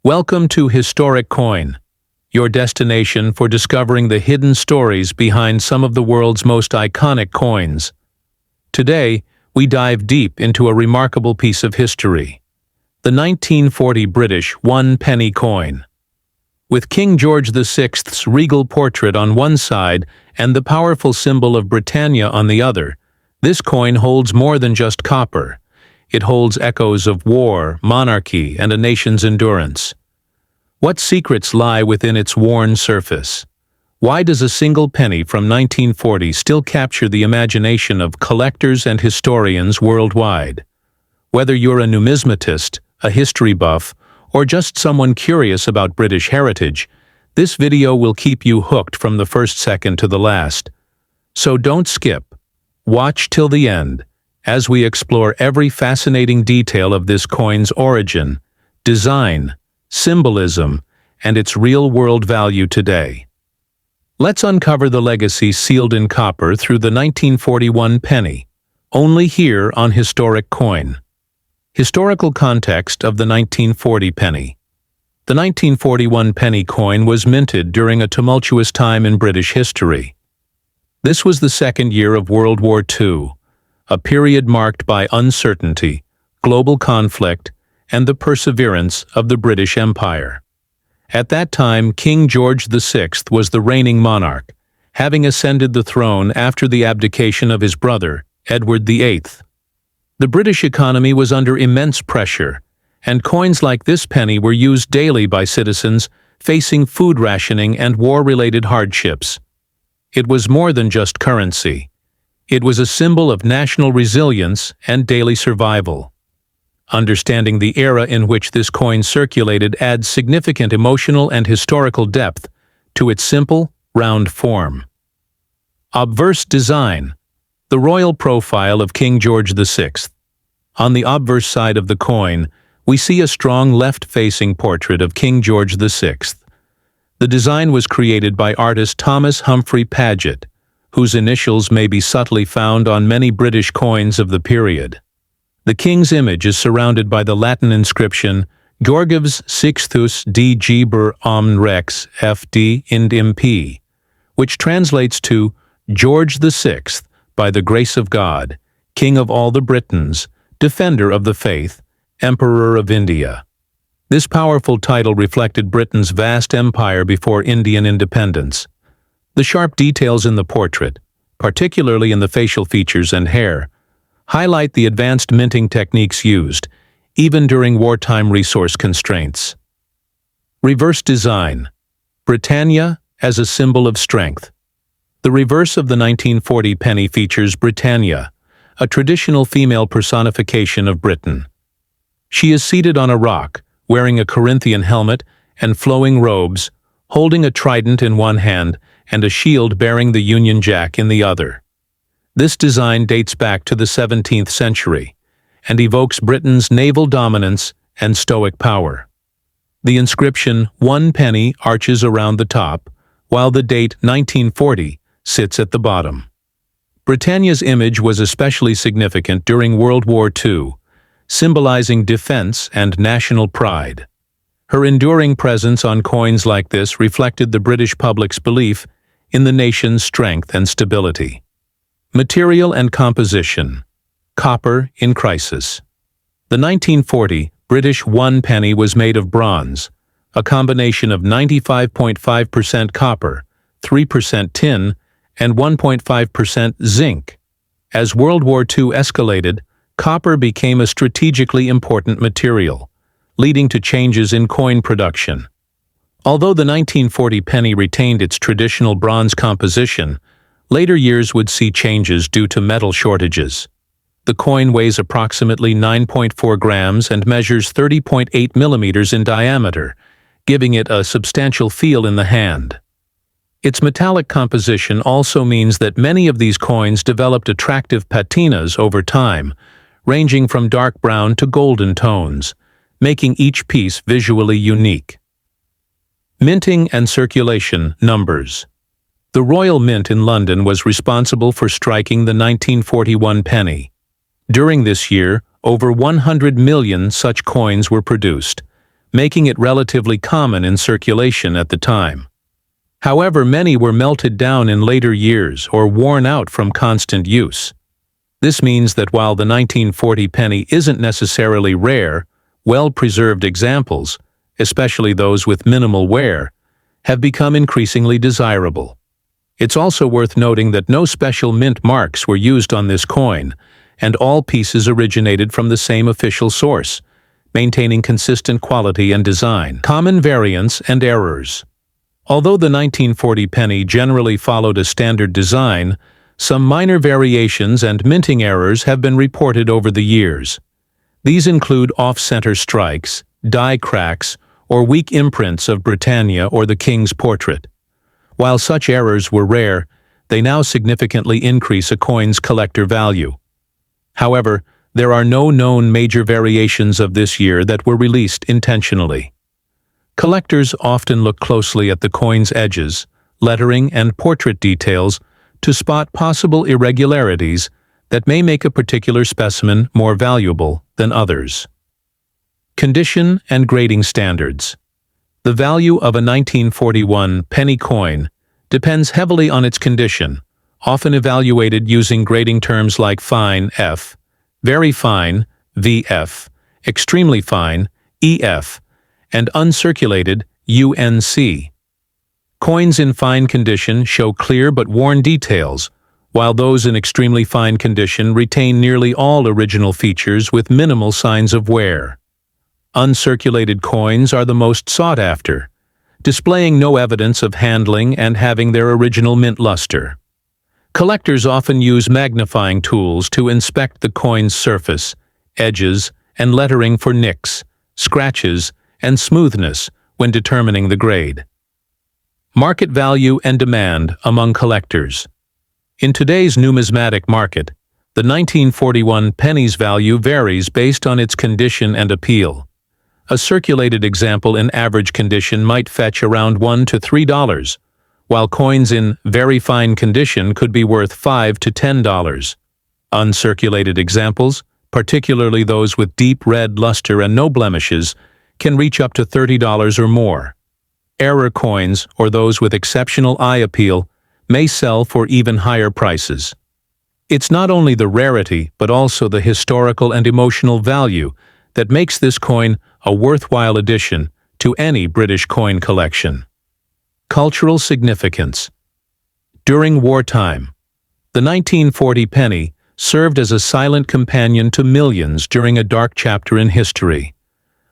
Welcome to Historic Coin, your destination for discovering the hidden stories behind some of the world's most iconic coins. Today, we dive deep into a remarkable piece of history, the 1940 British one-penny coin. With King George VI's regal portrait on one side and the powerful symbol of Britannia on the other, this coin holds more than just copper. It holds echoes of war, monarchy, and a nation's endurance. What secrets lie within its worn surface? Why does a single penny from 1940 still capture the imagination of collectors and historians worldwide? Whether you're a numismatist, a history buff, or just someone curious about British heritage, this video will keep you hooked from the first second to the last. So don't skip. Watch till the end, as we explore every fascinating detail of this coin's origin, design, symbolism, and its real-world value today. Let's uncover the legacy sealed in copper through the 1941 penny, only here on Historic Coin. Historical context of the 1940 penny. The 1941 penny coin was minted during a tumultuous time in British history. This was the second year of World War II, a period marked by uncertainty, global conflict, and the perseverance of the British Empire. At that time, King George VI was the reigning monarch, having ascended the throne after the abdication of his brother, Edward VIII. The British economy was under immense pressure, and coins like this penny were used daily by citizens facing food rationing and war-related hardships. It was more than just currency. It was a symbol of national resilience and daily survival. Understanding the era in which this coin circulated adds significant emotional and historical depth to its simple, round form. Obverse design. The royal profile of King George VI. On the obverse side of the coin, we see a strong left-facing portrait of King George VI. The design was created by artist Thomas Humphrey Paget, whose initials may be subtly found on many British coins of the period. The king's image is surrounded by the Latin inscription Georgius Sixtus de Geber Omn Rex Fd ind Imp, which translates to George VI, by the grace of God, King of all the Britons, Defender of the Faith, Emperor of India. This powerful title reflected Britain's vast empire before Indian independence. The sharp details in the portrait, particularly in the facial features and hair, highlight the advanced minting techniques used, even during wartime resource constraints. Reverse design. Britannia as a symbol of strength. The reverse of the 1940 penny features Britannia, a traditional female personification of Britain. She is seated on a rock, wearing a Corinthian helmet and flowing robes, holding a trident in one hand and a shield bearing the Union Jack in the other. This design dates back to the 17th century and evokes Britain's naval dominance and stoic power. The inscription "1 penny" arches around the top, while the date 1940 sits at the bottom. Britannia's image was especially significant during World War II, symbolizing defense and national pride. Her enduring presence on coins like this reflected the British public's belief in the nation's strength and stability. Material and composition. Copper in crisis. The 1940 British one penny was made of bronze, a combination of 95.5% copper, 3% tin, and 1.5% zinc. As World War II escalated, copper became a strategically important material, leading to changes in coin production. Although the 1940 penny retained its traditional bronze composition, later years would see changes due to metal shortages. The coin weighs approximately 9.4 grams and measures 30.8 millimeters in diameter, giving it a substantial feel in the hand. Its metallic composition also means that many of these coins developed attractive patinas over time, ranging from dark brown to golden tones, making each piece visually unique. Minting and circulation numbers. The Royal Mint in London was responsible for striking the 1941 penny. During this year, over 100 million such coins were produced, making it relatively common in circulation at the time. However, many were melted down in later years or worn out from constant use. This means that while the 1940 penny isn't necessarily rare, well-preserved examples, especially those with minimal wear, have become increasingly desirable. It's also worth noting that no special mint marks were used on this coin, and all pieces originated from the same official source, maintaining consistent quality and design. Common variants and errors. Although the 1940 penny generally followed a standard design, some minor variations and minting errors have been reported over the years. These include off-center strikes, die cracks, or weak imprints of Britannia or the king's portrait. While such errors were rare, they now significantly increase a coin's collector value. However, there are no known major variations of this year that were released intentionally. Collectors often look closely at the coin's edges, lettering, and portrait details to spot possible irregularities that may make a particular specimen more valuable than others. Condition and grading standards. The value of a 1941 penny coin depends heavily on its condition, often evaluated using grading terms like fine F, very fine VF, extremely fine EF, and uncirculated UNC. Coins in fine condition show clear but worn details, while those in extremely fine condition retain nearly all original features with minimal signs of wear. Uncirculated coins are the most sought after, displaying no evidence of handling and having their original mint luster. Collectors often use magnifying tools to inspect the coin's surface, edges, and lettering for nicks, scratches, and smoothness when determining the grade. Market value and demand among collectors. In today's numismatic market, the 1941 penny's value varies based on its condition and appeal. A circulated example in average condition might fetch around $1 to $3, while coins in very fine condition could be worth $5 to $10. Uncirculated examples, particularly those with deep red luster and no blemishes, can reach up to $30 or more. Error coins, or those with exceptional eye appeal, may sell for even higher prices. It's not only the rarity, but also the historical and emotional value that makes this coin a worthwhile addition to any British coin collection. Cultural significance. During wartime, the 1940 penny served as a silent companion to millions during a dark chapter in history.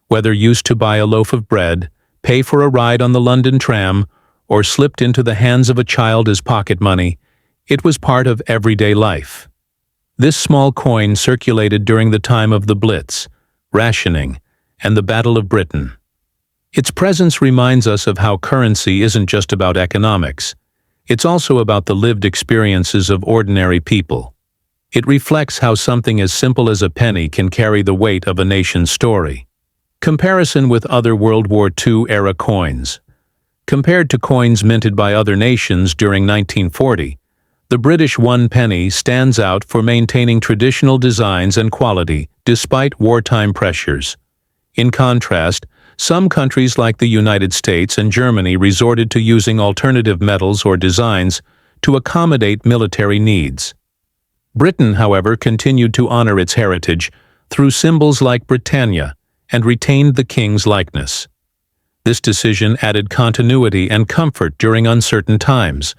Whether used to buy a loaf of bread, pay for a ride on the London tram, or slipped into the hands of a child as pocket money, it was part of everyday life. This small coin circulated during the time of the Blitz, rationing, and the Battle of Britain. Its presence reminds us of how currency isn't just about economics. It's also about the lived experiences of ordinary people. It reflects how something as simple as a penny can carry the weight of a nation's story. Comparison with other World War II-era coins. Compared to coins minted by other nations during 1940, the British 1 penny stands out for maintaining traditional designs and quality despite wartime pressures. In contrast, some countries like the United States and Germany resorted to using alternative metals or designs to accommodate military needs. Britain, however, continued to honor its heritage through symbols like Britannia and retained the king's likeness. This decision added continuity and comfort during uncertain times,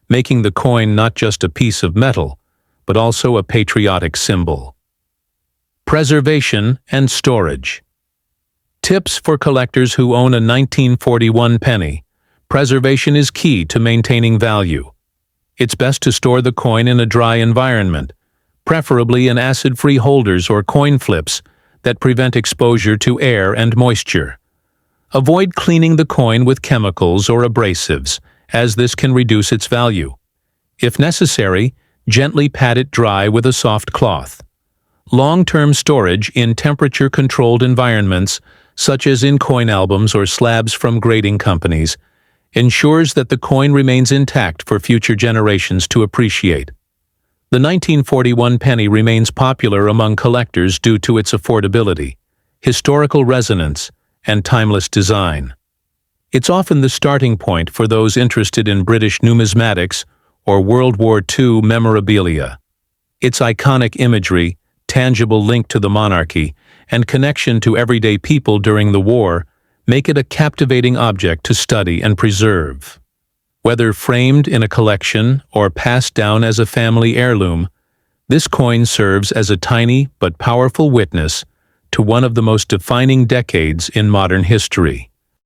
making the coin not just a piece of metal, but also a patriotic symbol. Preservation and storage. Tips for collectors who own a 1941 penny. Preservation is key to maintaining value. It's best to store the coin in a dry environment, preferably in acid-free holders or coin flips that prevent exposure to air and moisture. Avoid cleaning the coin with chemicals or abrasives, as this can reduce its value. If necessary, gently pat it dry with a soft cloth. Long-term storage in temperature-controlled environments, such as in coin albums or slabs from grading companies, ensures that the coin remains intact for future generations to appreciate. The 1941 penny remains popular among collectors due to its affordability, historical resonance, and timeless design. It's often the starting point for those interested in British numismatics or World War II memorabilia. Its iconic imagery, tangible link to the monarchy, and connection to everyday people during the war make it a captivating object to study and preserve. Whether framed in a collection or passed down as a family heirloom, this coin serves as a tiny but powerful witness to one of the most defining decades in modern history.